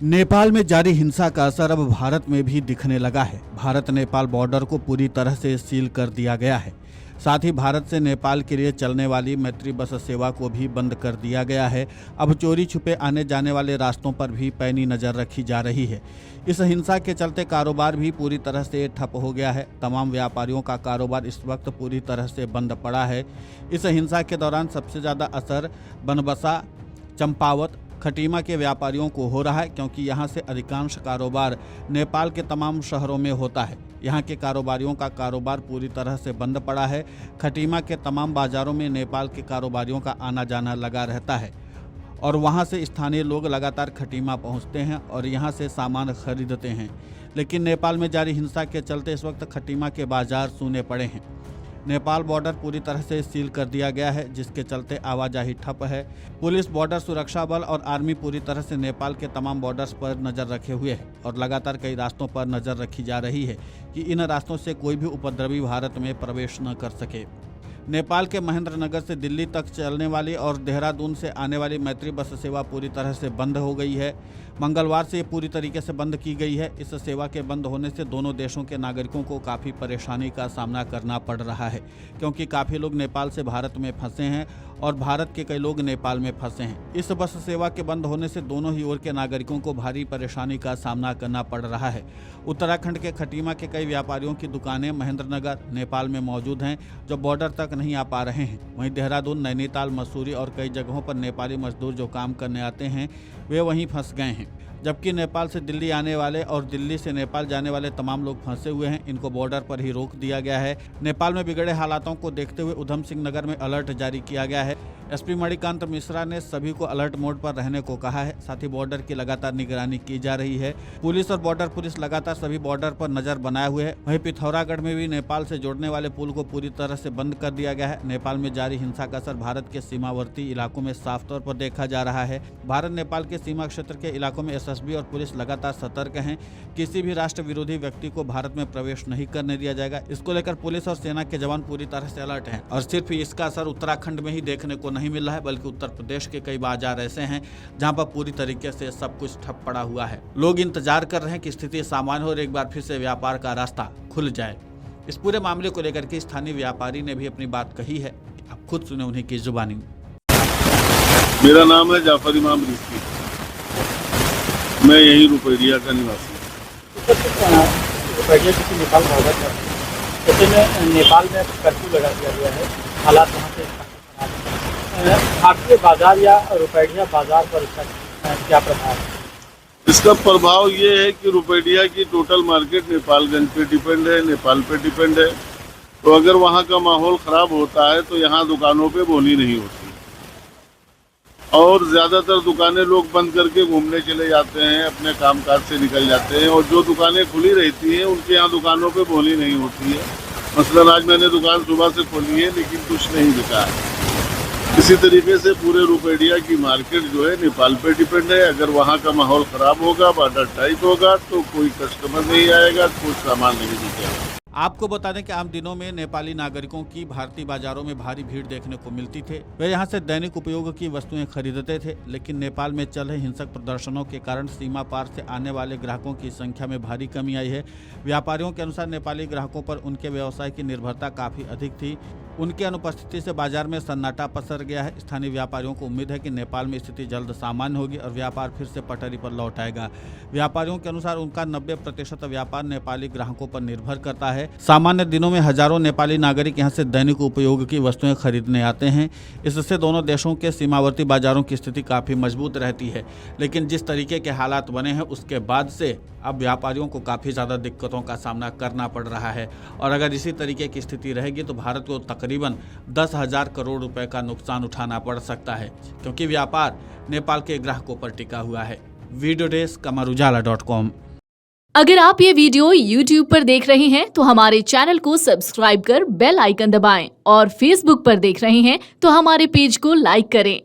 नेपाल में जारी हिंसा का असर अब भारत में भी दिखने लगा है। भारत नेपाल बॉर्डर को पूरी तरह से सील कर दिया गया है। साथ ही भारत से नेपाल के लिए चलने वाली मैत्री बस सेवा को भी बंद कर दिया गया है। अब चोरी छुपे आने जाने वाले रास्तों पर भी पैनी नज़र रखी जा रही है। इस हिंसा के चलते कारोबार भी पूरी तरह से ठप हो गया है। तमाम व्यापारियों का कारोबार इस वक्त पूरी तरह से बंद पड़ा है। इस हिंसा के दौरान सबसे ज़्यादा असर बनबसा, चंपावत, खटीमा के व्यापारियों को हो रहा है, क्योंकि यहां से अधिकांश कारोबार नेपाल के तमाम शहरों में होता है। यहां के कारोबारियों का कारोबार पूरी तरह से बंद पड़ा है। खटीमा के तमाम बाजारों में नेपाल के कारोबारियों का आना जाना लगा रहता है और वहां से स्थानीय लोग लगातार खटीमा पहुंचते हैं और यहां से सामान खरीदते हैं। लेकिन नेपाल में जारी हिंसा के चलते इस वक्त खटीमा के बाजार सूने पड़े हैं। नेपाल बॉर्डर पूरी तरह से सील कर दिया गया है, जिसके चलते आवाजाही ठप है। पुलिस, बॉर्डर सुरक्षा बल और आर्मी पूरी तरह से नेपाल के तमाम बॉर्डर्स पर नज़र रखे हुए है और लगातार कई रास्तों पर नज़र रखी जा रही है कि इन रास्तों से कोई भी उपद्रवी भारत में प्रवेश न कर सके। नेपाल के महेंद्रनगर से दिल्ली तक चलने वाली और देहरादून से आने वाली मैत्री बस सेवा पूरी तरह से बंद हो गई है। मंगलवार से ये पूरी तरीके से बंद की गई है। इस सेवा के बंद होने से दोनों देशों के नागरिकों को काफ़ी परेशानी का सामना करना पड़ रहा है, क्योंकि काफ़ी लोग नेपाल से भारत में फंसे हैं और भारत के कई लोग नेपाल में फंसे हैं। इस बस सेवा के बंद होने से दोनों ही ओर के नागरिकों को भारी परेशानी का सामना करना पड़ रहा है। उत्तराखंड के खटीमा के कई व्यापारियों की दुकानें महेंद्रनगर, नेपाल में मौजूद हैं, जो बॉर्डर तक नहीं आ पा रहे हैं। वहीं देहरादून, नैनीताल, मसूरी और कई जगहों पर नेपाली मजदूर जो काम करने आते हैं वे वहीं फंस गए हैं। जबकि नेपाल से दिल्ली आने वाले और दिल्ली से नेपाल जाने वाले तमाम लोग फंसे हुए हैं। इनको बॉर्डर पर ही रोक दिया गया है। नेपाल में बिगड़े हालातों को देखते हुए उधम सिंह नगर में अलर्ट जारी किया गया है। एसपी मणिकांत मिश्रा ने सभी को अलर्ट मोड पर रहने को कहा है। साथ ही बॉर्डर की लगातार निगरानी की जा रही है। पुलिस और बॉर्डर पुलिस लगातार सभी बॉर्डर पर नजर बनाए हुए है। वहीं पिथौरागढ़ में भी नेपाल से जोड़ने वाले पुल को पूरी तरह से बंद कर दिया गया है। नेपाल में जारी हिंसा का असर भारत के सीमावर्ती इलाकों में साफ तौर पर देखा जा रहा है। भारत नेपाल के सीमा क्षेत्र के इलाकों में एसएसबी और पुलिस लगातार सतर्क हैं। किसी भी राष्ट्र विरोधी व्यक्ति को भारत में प्रवेश नहीं करने दिया जाएगा। इसको लेकर पुलिस और सेना के जवान पूरी तरह से अलर्ट हैं। और सिर्फ इसका असर उत्तराखंड में ही देखने को नहीं मिल रहा है, बल्कि उत्तर प्रदेश के कई बाजार ऐसे हैं जहां पर पूरी तरीके से सब कुछ ठप पड़ा हुआ है। लोग इंतजार कर रहे हैं कि स्थिति सामान्य हो और एक बार फिर से व्यापार का रास्ता खुल जाए। इस पूरे मामले को लेकर के स्थानीय व्यापारी ने भी अपनी बात कही है। आप खुद सुने उन्हीं की जुबानी। मेरा नाम है जाफर इमाम रिजवी, मैं यही रुपैया का निवासी हूँ। रुपैया किसी नेपाल बॉर्डर पर ऐसे में नेपाल में कर्फ्यू लगा दिया गया है। हालात वहाँ से भारतीय बाजार या रुपैया बाजार पर इसका क्या प्रभाव है? इसका प्रभाव ये है कि रुपैया की टोटल मार्केट नेपालगंज पे डिपेंड है, नेपाल पे डिपेंड है। तो अगर वहाँ का माहौल ख़राब होता है तो यहाँ दुकानों पे बोली नहीं होती और ज़्यादातर दुकानें लोग बंद करके घूमने चले जाते हैं, अपने कामकाज से निकल जाते हैं। और जो दुकानें खुली रहती हैं उनके यहाँ दुकानों पे बोली नहीं होती है। मसलन आज मैंने दुकान सुबह से खोली है लेकिन कुछ नहीं बिका है। इसी तरीके से पूरे रुपैया की मार्केट जो है नेपाल पे डिपेंड है। अगर वहाँ का माहौल ख़राब होगा, बॉर्डर टाइट होगा तो कोई कस्टमर नहीं आएगा, कुछ सामान नहीं बिकेगा। आपको बता दें कि आम दिनों में नेपाली नागरिकों की भारतीय बाजारों में भारी भीड़ देखने को मिलती थी। वे यहां से दैनिक उपयोग की वस्तुएं खरीदते थे। लेकिन नेपाल में चल रहे हिंसक प्रदर्शनों के कारण सीमा पार से आने वाले ग्राहकों की संख्या में भारी कमी आई है। व्यापारियों के अनुसार नेपाली ग्राहकों पर उनके व्यवसाय की निर्भरता काफ़ी अधिक थी। उनकी अनुपस्थिति से बाजार में सन्नाटा पसर गया है। स्थानीय व्यापारियों को उम्मीद है कि नेपाल में स्थिति जल्द सामान्य होगी और व्यापार फिर से पटरी पर लौट आएगा। व्यापारियों के अनुसार उनका 90% व्यापार नेपाली ग्राहकों पर निर्भर करता है। सामान्य दिनों में हजारों नेपाली नागरिक यहां से दैनिक उपयोग की वस्तुएं खरीदने आते हैं। इससे दोनों देशों के सीमावर्ती बाजारों की स्थिति काफ़ी मजबूत रहती है। लेकिन जिस तरीके के हालात बने हैं उसके बाद से अब व्यापारियों को काफ़ी ज़्यादा दिक्कतों का सामना करना पड़ रहा है। और अगर इसी तरीके की स्थिति रहेगी तो भारत को तकरीबन 10,000 करोड़ रुपए का नुकसान उठाना पड़ सकता है, क्योंकि व्यापार नेपाल के ग्राहकों पर टिका हुआ है। Video desk Amar Ujala dot com. अगर आप ये वीडियो YouTube पर देख रहे हैं तो हमारे चैनल को सब्सक्राइब कर बेल आइकन दबाएं और Facebook पर देख रहे हैं तो हमारे पेज को लाइक करें।